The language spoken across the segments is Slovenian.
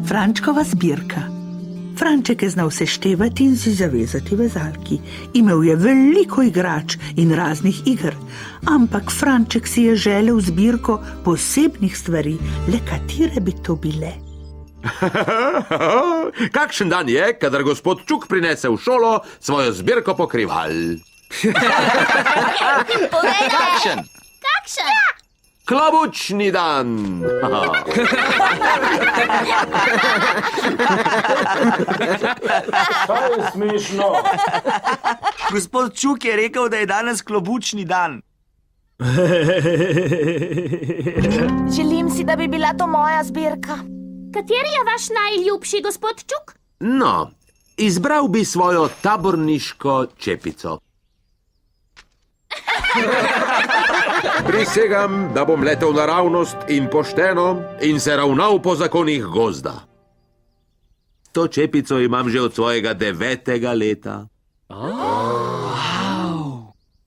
Frančkova zbirka. Franček je znal seštevati in si zavezati vezalki. Imel je veliko igrač in raznih iger, ampak Franček si je želel zbirko posebnih stvari, le katere bi to bile. Kakšen dan je, kadar gospod Čuk prinese v šolo svojo zbirko pokrival? Kakšen? Klobučni dan! Kaj je smešno? Gospod Čuk je rekel, da je danes klobučni dan. Želim si, da bi bila to moja zbirka. Kateri je vaš najljubši, gospod Čuk? No, izbral bi svojo taborniško čepico. Prisegam, da bom letel naravnost in pošteno in se ravnal po zakonih gozda. To čepico imam že od svojega 9. leta.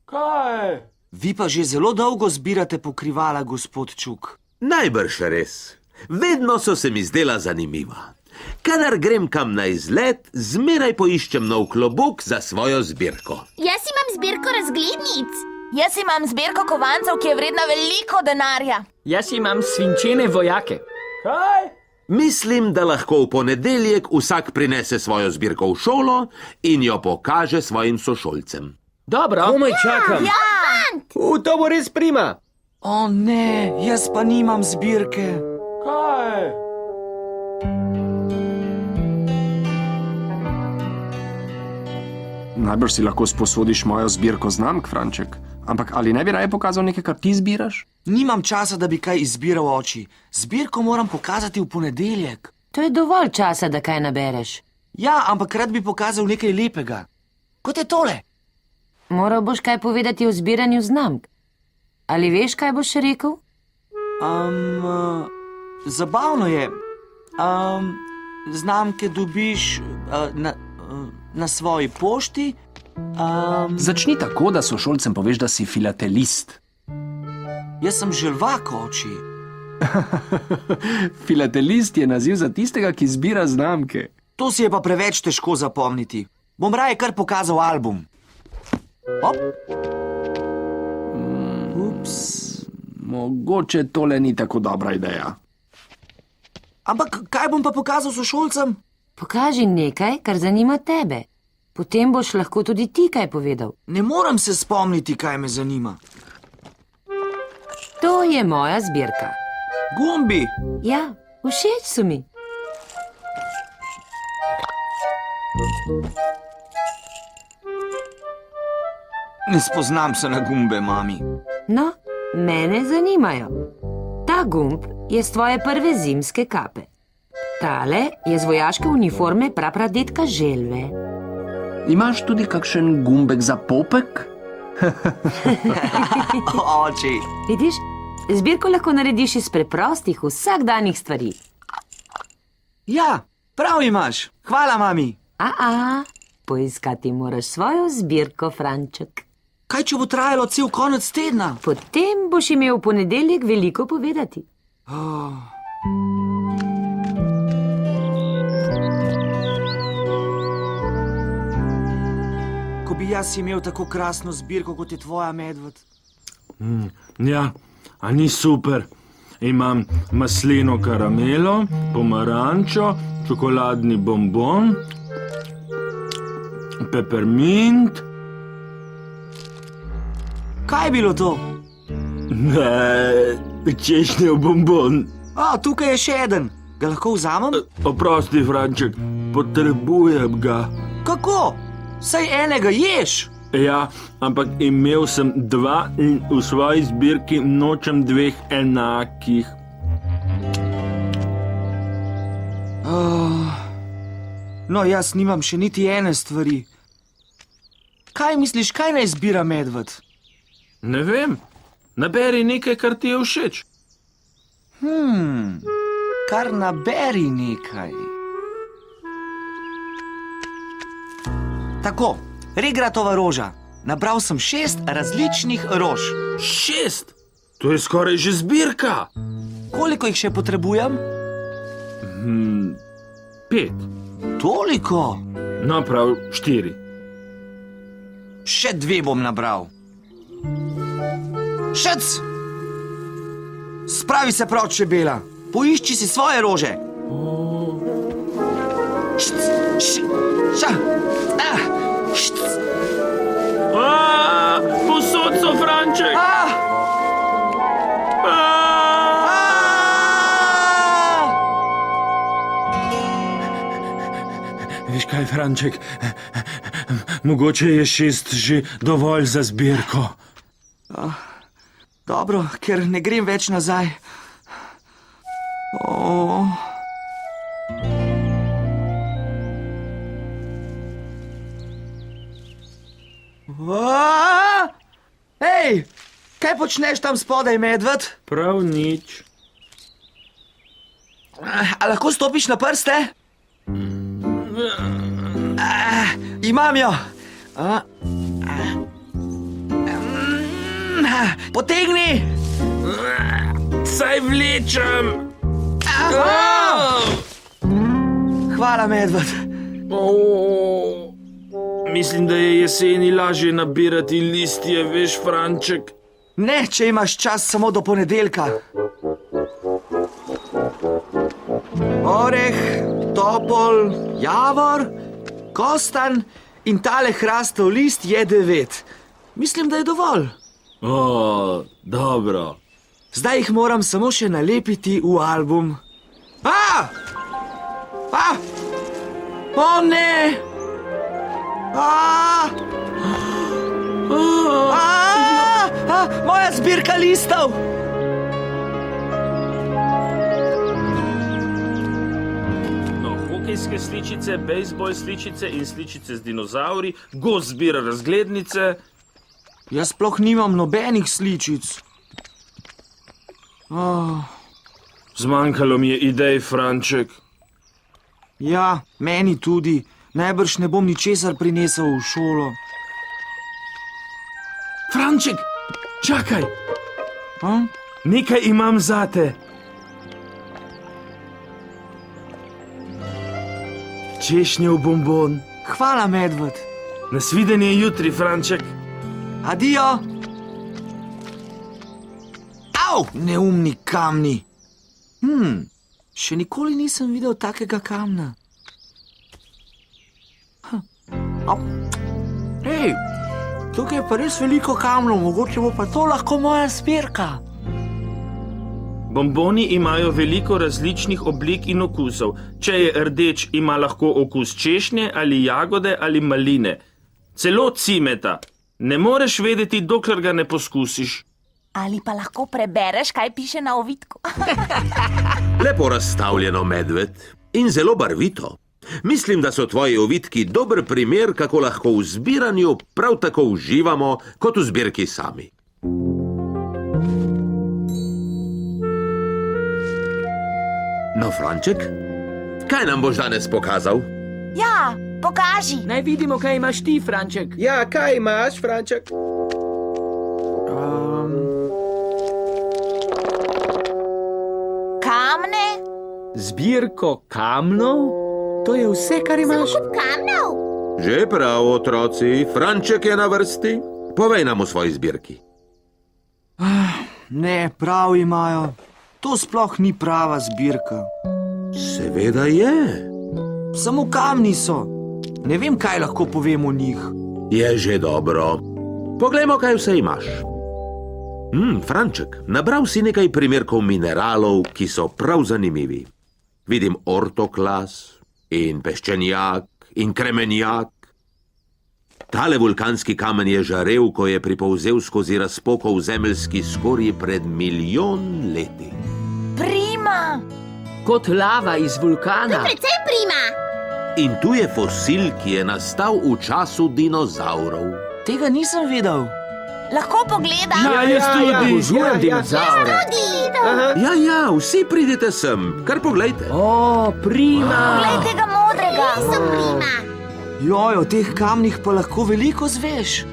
Kaj? Vi pa že zelo dolgo zbirate pokrivala, gospod Čuk. Najbrž res. Vedno so se mi zdela zanimiva. Kadar grem kam na izlet, zmeraj poiščem nov klobuk za svojo zbirko. Jaz imam zbirko razglednic. Jaz imam zbirko kovancev, ki je vredna veliko denarja. Jaz imam svinčene vojake. Kaj? Mislim, da lahko v ponedeljek vsak prinese svojo zbirko v šolo in jo pokaže svojim sošolcem. Dobro. Komaj čakam. To bo res prima. O ne, jaz pa nimam zbirke. Kaj? Najbrž si lahko sposodiš mojo zbirko znamk, Franček. Ampak ali ne bi raje pokazal nekaj, kar ti zbiraš? Nimam časa, da bi kaj izbiral, oči. Zbirko moram pokazati v ponedeljek. To je dovolj časa, da kaj nabereš. Ja, ampak rad bi pokazal nekaj lepega. Kot je tole. Moral boš kaj povedati o zbiranju znamk. Ali veš, kaj boš rekel? Zabavno je. Znamke dobiš na svoji pošti. Začni tako, da sošolcem poveš, da si filatelist. Jaz sem želvak, oči. Filatelist je naziv za tistega, ki zbira znamke. To si je pa preveč težko zapomniti. Bom raje kar pokazal album. Hop. Ups, mogoče tole ni tako dobra ideja. Ampak kaj bom pa pokazal sošolcem? Pokaži nekaj, kar zanima tebe. Potem boš lahko tudi ti kaj povedal. Ne morem se spomniti, kaj me zanima. To je moja zbirka. Gumbi. Ja, všeč so mi. Ne spoznam se na gumbe, mami. No, mene zanimajo. Ta gumb je z tvoje prve zimske kape. Tale je z vojaške uniforme prapradetka Želve. Imaš tudi kakšen gumbek za popek? Oči. Vidiš, zbirko lahko narediš iz preprostih vsakdanjih stvari. Ja, prav imaš. Hvala, mami. Poiskati moraš svojo zbirko, Franček. Kaj, če bo trajalo cel konec tedna? Potem boš imel v ponedeljek veliko povedati. Ko bi jaz imel tako krasno zbirko, kot je tvoja, medved. Ja, a ni super. Imam masleno karamelo, pomarančo, čokoladni bonbon, pepermint. Kaj je bilo to? Češnjev bonbon. Tukaj je še eden. Ga lahko vzamem? Oprosti, Franček, potrebujem ga. Kako? Saj enega ješ. Ja, ampak imel sem 2 in v svoji zbirki nočem 2 enakih. No, jaz nimam še niti ene stvari. Kaj misliš, kaj naj zbira medved? Ne vem. Naberi nekaj, kar ti je všeč. Kar naberi nekaj. Tako, regratova roža. Nabral sem 6 različnih rož. 6? To je skoraj že zbirka. Koliko jih še potrebujem? 5. Toliko? No, prav 4. Še 2 bom nabral. Šec! Spravi se prav, čebela. Poišči si svoje rože. Šc, š, ša, šc. Posod so, Franček! Veš kaj, Franček, mogoče je 6 že dovolj za zbirko. Dobro, ker ne grem več nazaj. Hej, kaj počneš tam spodaj, medved? Prav nič. A lahko stopiš na prste? Imam jo. Potegni! Saj vlečem! Hvala, medved. Mislim, da je jeseni lažje nabirati listje, veš, Franček. Ne, če imaš čas samo do ponedeljka. Oreh, topol, javor, kostan in tale hrastov list je 9. Mislim, da je dovolj. Dobro. Zdaj jih moram samo še nalepiti v album. O ne! Moja zbirka listov! No, hokejske sličice, bejzbol sličice in sličice z dinozavri, gost zbira razglednice. Jaz sploh nimam nobenih sličic. Zmanjkalo mi je idej, Franček. Ja, meni tudi. Najbrž ne bom ničesar prinesel v šolo. Franček, čakaj! Nekaj imam zate. Češnjev bombon. Hvala, medved. Nasvidenje jutri, Franček. Adijo! Au, neumni kamni. Še nikoli nisem videl takega kamna. Hej, tukaj je pa res veliko kamnov, mogoče bo pa to lahko moja zbirka. Bomboni imajo veliko različnih oblik in okusov. Če je rdeč, ima lahko okus češnje ali jagode ali maline. Celo cimeta. Ne moreš vedeti, dokler ga ne poskusiš. Ali pa lahko prebereš, kaj piše na ovitku? Lepo razstavljeno, medved, in zelo barvito. Mislim, da so tvoji ovitki dober primer, kako lahko v zbiranju prav tako uživamo, kot v zbirki sami. No, Franček, kaj nam boš danes pokazal? Ja, pokaži. Naj vidimo, kaj imaš ti, Franček. Ja, kaj imaš, Franček? Kamne? Zbirko kamnov? To je vse, kar imaš? Kup kamnov. Že prav, otroci, Franček je na vrsti. Povej nam o svoji zbirki. Ne, prav imajo. To sploh ni prava zbirka. Seveda je. Samo kamni so. Ne vem, kaj lahko povem o njih. Je že dobro. Poglejmo, kaj vse imaš. Franček, nabral si nekaj primerkov mineralov, ki so prav zanimivi. Vidim ortoklas in peščenjak in kremenjak. Tale vulkanski kamen je žarel, ko je pripolzel skozi razpoko v zemeljski skorji pred 1 milijon leti. Prima! Kot lava iz vulkana. Precej prima. In tu je fosil, ki je nastal v času dinozavrov. Tega nisem videl. Lahko pogledam? Jaz tudi. Obožujem dinozavre. Ja, vsi pridite sem, kar poglejte. O, prima. Poglej tega modrega. So prima. Joj, o teh kamnih pa lahko veliko zveš.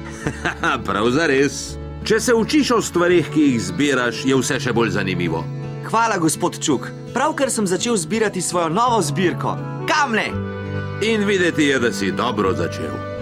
Prav zares. Če se učiš o stvarih, ki jih zbiraš, je vse še bolj zanimivo. Hvala, gospod Čuk. Pravkar sem začel zbirati svojo novo zbirko. Kamne! In videti je, da si dobro začel.